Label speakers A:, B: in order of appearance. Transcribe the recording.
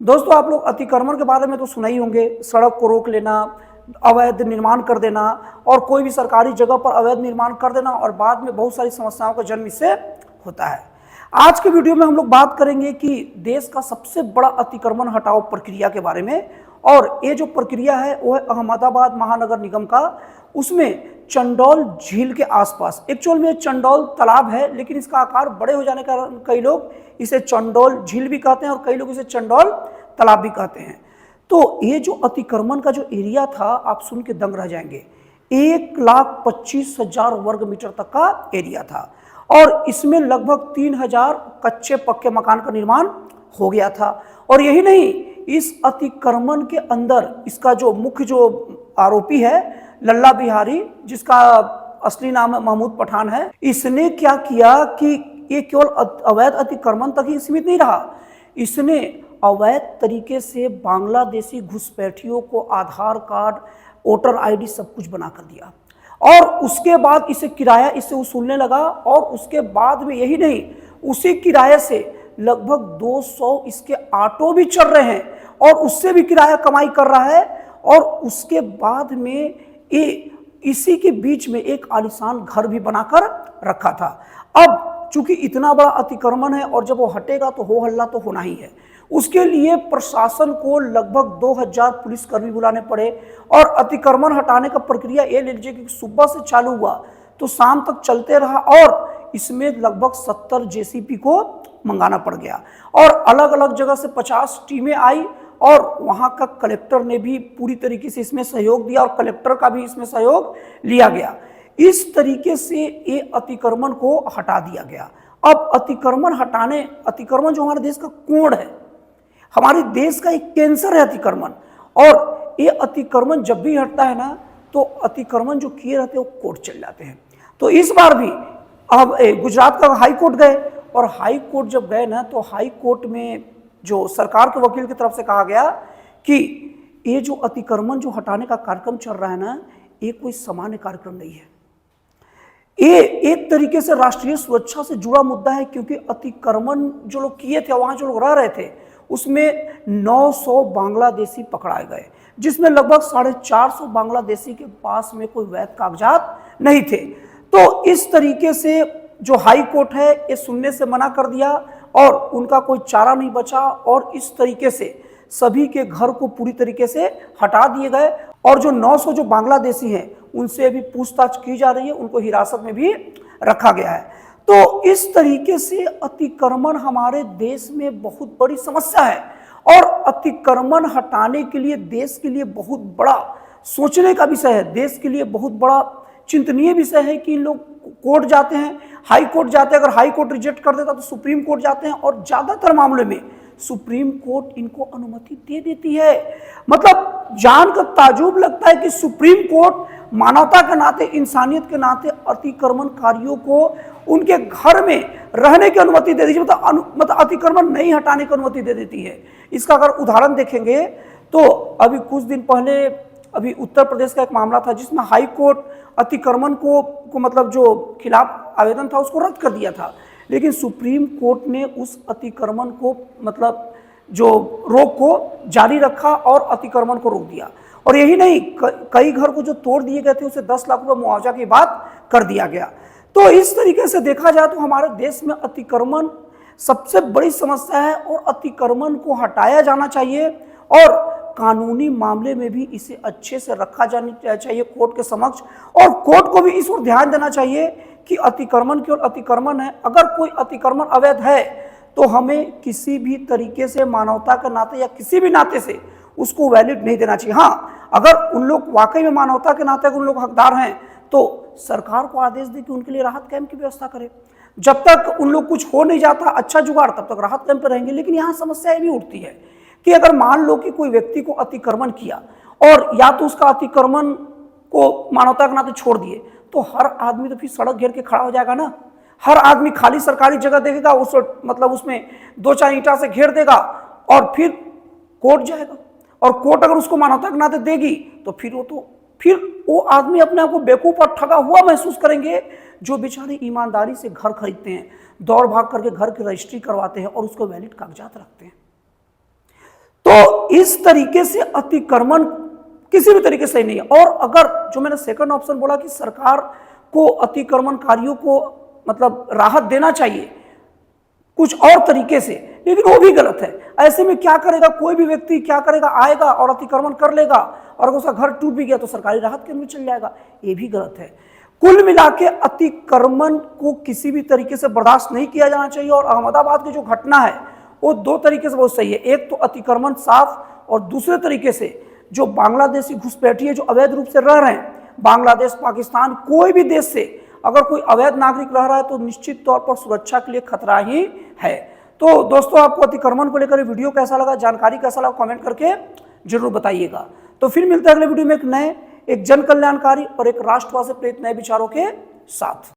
A: दोस्तों, आप लोग अतिक्रमण के बारे में तो सुना ही होंगे। सड़क को रोक लेना, अवैध निर्माण कर देना और कोई भी सरकारी जगह पर अवैध निर्माण कर देना और बाद में बहुत सारी समस्याओं का जन्म इससे होता है। आज के वीडियो में हम लोग बात करेंगे कि देश का सबसे बड़ा अतिक्रमण हटाओ प्रक्रिया के बारे में। और ये जो प्रक्रिया है वो है अहमदाबाद महानगर निगम का। उसमें चंडोल झील के आसपास, एक्चुअल में चंडोल तालाब है लेकिन इसका आकार बड़े हो जाने का कारण कई लोग इसे चंडोल झील भी कहते हैं और कई लोग इसे चंडोल तालाब भी कहते हैं। तो ये जो अतिक्रमण का जो एरिया था, आप सुन के दंग रह जाएंगे। 1,25,000 वर्ग मीटर तक का एरिया था और इसमें लगभग 3,000 कच्चे पक्के मकान का निर्माण हो गया था। और यही नहीं, इस अतिक्रमण के अंदर इसका जो मुख्य जो आरोपी है लल्ला बिहारी, जिसका असली नाम महमूद पठान है, इसने क्या किया कि ये केवल अवैध अतिक्रमण तक ही सीमित नहीं रहा। इसने अवैध तरीके से बांग्लादेशी घुसपैठियों को आधार कार्ड, वोटर आईडी सब कुछ बना कर दिया और उसके बाद इसे किराया इससे वसूलने लगा। और उसके बाद में यही नहीं, उसी किराए से लगभग 200 इसके ऑटो भी चल रहे हैं और उससे भी किराया कमाई कर रहा है। और उसके बाद में ये इसी के बीच में एक आलीशान घर भी बनाकर रखा था। अब चूंकि इतना बड़ा अतिक्रमण है और जब वो हटेगा तो हो हल्ला तो होना ही है। उसके लिए प्रशासन को लगभग 2,000 पुलिसकर्मी बुलाने पड़े और अतिक्रमण हटाने का प्रक्रिया ये ले लीजिए कि सुबह से चालू हुआ तो शाम तक चलते रहा और इसमें लगभग 70 जेसीबी को मंगाना पड़ गया और अलग अलग जगह से 50 टीमें आई और वहां का कलेक्टर ने भी पूरी तरीके से इसमें सहयोग दिया और कलेक्टर का भी इसमें सहयोग लिया गया। इस तरीके से ये अतिक्रमण को हटा दिया गया। अब अतिक्रमण जो हमारे देश का कोढ़ है, हमारे देश का एक कैंसर है अतिक्रमण। और ये अतिक्रमण जब भी हटता है ना तो अतिक्रमण जो किए रहते हैं वो कोर्ट चल जाते हैं। तो इस बार भी अब गुजरात का हाई कोर्ट गए और हाई कोर्ट जब गए ना तो हाई कोर्ट में जो सरकार के वकील की तरफ से कहा गया कि ये जो अतिक्रमण जो हटाने का कार्यक्रम चल रहा है ना, ये कोई सामान्य कार्यक्रम नहीं है। ये एक तरीके से राष्ट्रीय सुरक्षा से जुड़ा मुद्दा है, क्योंकि अतिक्रमण जो लोग किए थे, वहां जो लोग रह रहे थे, उसमें 900 बांग्लादेशी पकड़ाए गए, जिसमें लगभग 450 बांग्लादेशी के पास में कोई वैध कागजात नहीं थे। तो इस तरीके से जो हाई कोर्ट है ये सुनने से मना कर दिया और उनका कोई चारा नहीं बचा और इस तरीके से सभी के घर को पूरी तरीके से हटा दिए गए। और जो 900 जो बांग्लादेशी हैं उनसे भी पूछताछ की जा रही है, उनको हिरासत में भी रखा गया है। तो इस तरीके से अतिक्रमण हमारे देश में बहुत बड़ी समस्या है और अतिक्रमण हटाने के लिए देश के लिए बहुत बड़ा सोचने का विषय है, देश के लिए बहुत बड़ा चिंतनीय विषय है कि इन लोग कोर्ट जाते हैं, हाई कोर्ट जाते हैं, अगर हाई कोर्ट रिजेक्ट कर देता तो सुप्रीम कोर्ट जाते हैं और ज्यादातर मामले में सुप्रीम कोर्ट इनको अनुमति दे देती है। मतलब जानकर ताजुब लगता है कि सुप्रीम कोर्ट मानवता के नाते, इंसानियत के नाते अतिक्रमणकारियों को उनके घर में रहने की अनुमति दे दीजिए, मतलब अतिक्रमण नहीं हटाने की अनुमति दे देती है। इसका अगर उदाहरण देखेंगे तो अभी कुछ दिन पहले अभी उत्तर प्रदेश का एक मामला था जिसमें हाई कोर्ट अतिक्रमण को मतलब जो खिलाफ आवेदन था उसको रद्द कर दिया था, लेकिन सुप्रीम कोर्ट ने उस अतिक्रमण को मतलब जो रोक को जारी रखा और अतिक्रमण को रोक दिया। और यही नहीं, कई घर को जो तोड़ दिए गए थे उसे 10 लाख रुपए मुआवजा की बात कर दिया गया। तो इस तरीके से देखा जाए तो हमारे देश में अतिक्रमण सबसे बड़ी समस्या है और अतिक्रमण को हटाया जाना चाहिए और कानूनी मामले में भी इसे अच्छे से रखा जाना चाहिए कोर्ट के समक्ष। और कोर्ट को भी इस ओर ध्यान देना चाहिए कि अतिक्रमण केवल अतिक्रमण है, अगर कोई अतिक्रमण अवैध है तो हमें किसी भी तरीके से मानवता के नाते या किसी भी नाते से उसको वैलिड नहीं देना चाहिए। हाँ, अगर उन लोग वाकई में मानवता के नाते उन लोग हकदार हैं तो सरकार को आदेश दे कि उनके लिए राहत कैंप की व्यवस्था करे। जब तक उन लोग कुछ हो नहीं जाता अच्छा जुगाड़, तब तक राहत कैंप पर रहेंगे। लेकिन यहाँ समस्या ये भी उठती है कि अगर मान लो कि कोई व्यक्ति को अतिक्रमण किया और या तो उसका अतिक्रमण को मानवता के नाते छोड़ दिए तो हर आदमी तो फिर सड़क घेर के खड़ा हो जाएगा ना। हर आदमी खाली सरकारी जगह देखेगा, उस मतलब उसमें 2-4 ईंटा से घेर देगा और फिर कोर्ट जाएगा। और कोर्ट अगर उसको मानवता के नाते देगी तो फिर वो आदमी अपने आप को बेवकूफ और ठगा हुआ महसूस करेंगे जो बेचारे ईमानदारी से घर खरीदते हैं, दौड़ भाग करके घर की रजिस्ट्री करवाते हैं और उसको वैलिड कागजात रखते हैं। तो इस तरीके से अतिक्रमण किसी भी तरीके से नहीं है। और अगर जो मैंने सेकंड ऑप्शन बोला कि सरकार को अतिक्रमणकारियों को मतलब राहत देना चाहिए कुछ और तरीके से, लेकिन वो भी गलत है। ऐसे में क्या करेगा कोई भी व्यक्ति, क्या करेगा, आएगा और अतिक्रमण कर लेगा और अगर उसका घर टूट भी गया तो सरकारी राहत के अंदर चल जाएगा, ये भी गलत है। कुल मिला के अतिक्रमण को किसी भी तरीके से बर्दाश्त नहीं किया जाना चाहिए। और अहमदाबाद की जो घटना है वो दो तरीके से बहुत सही है। एक तो अतिक्रमण साफ, और दूसरे तरीके से जो बांग्लादेशी घुसपैठिए जो अवैध रूप से रह रहे हैं, बांग्लादेश, पाकिस्तान, कोई भी देश से अगर कोई अवैध नागरिक रह रहा है तो निश्चित तौर पर सुरक्षा के लिए खतरा ही है। तो दोस्तों, आपको अतिक्रमण को लेकर वीडियो कैसा लगा, जानकारी कैसा लगा, कमेंट करके जरूर बताइएगा। तो फिर मिलते हैं अगले वीडियो में एक नए, एक जन कल्याणकारी और एक राष्ट्रवाद से प्रेरित नए विचारों के साथ।